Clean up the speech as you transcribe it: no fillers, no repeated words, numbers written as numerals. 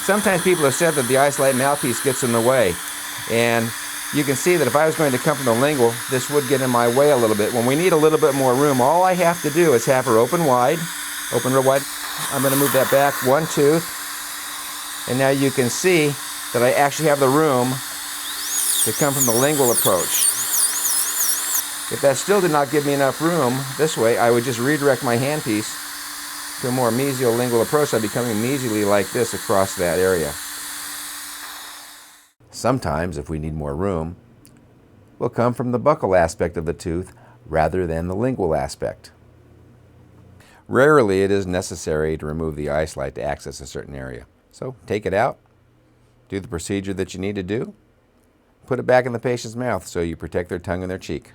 sometimes people have said that the Isolite mouthpiece gets in the way. And you can see that if I was going to come from the lingual, this would get in my way a little bit. When we need a little bit more room, all I have to do is have her open wide, open real wide. I'm going to move that back one tooth. And now you can see that I actually have the room to come from the lingual approach. If that still did not give me enough room this way, I would just redirect my handpiece to a more mesial lingual approach. I'd be coming mesially like this across that area. Sometimes, if we need more room, we'll come from the buccal aspect of the tooth rather than the lingual aspect. Rarely it is necessary to remove the Isolite to access a certain area. So take it out, do the procedure that you need to do, put it back in the patient's mouth so you protect their tongue and their cheek.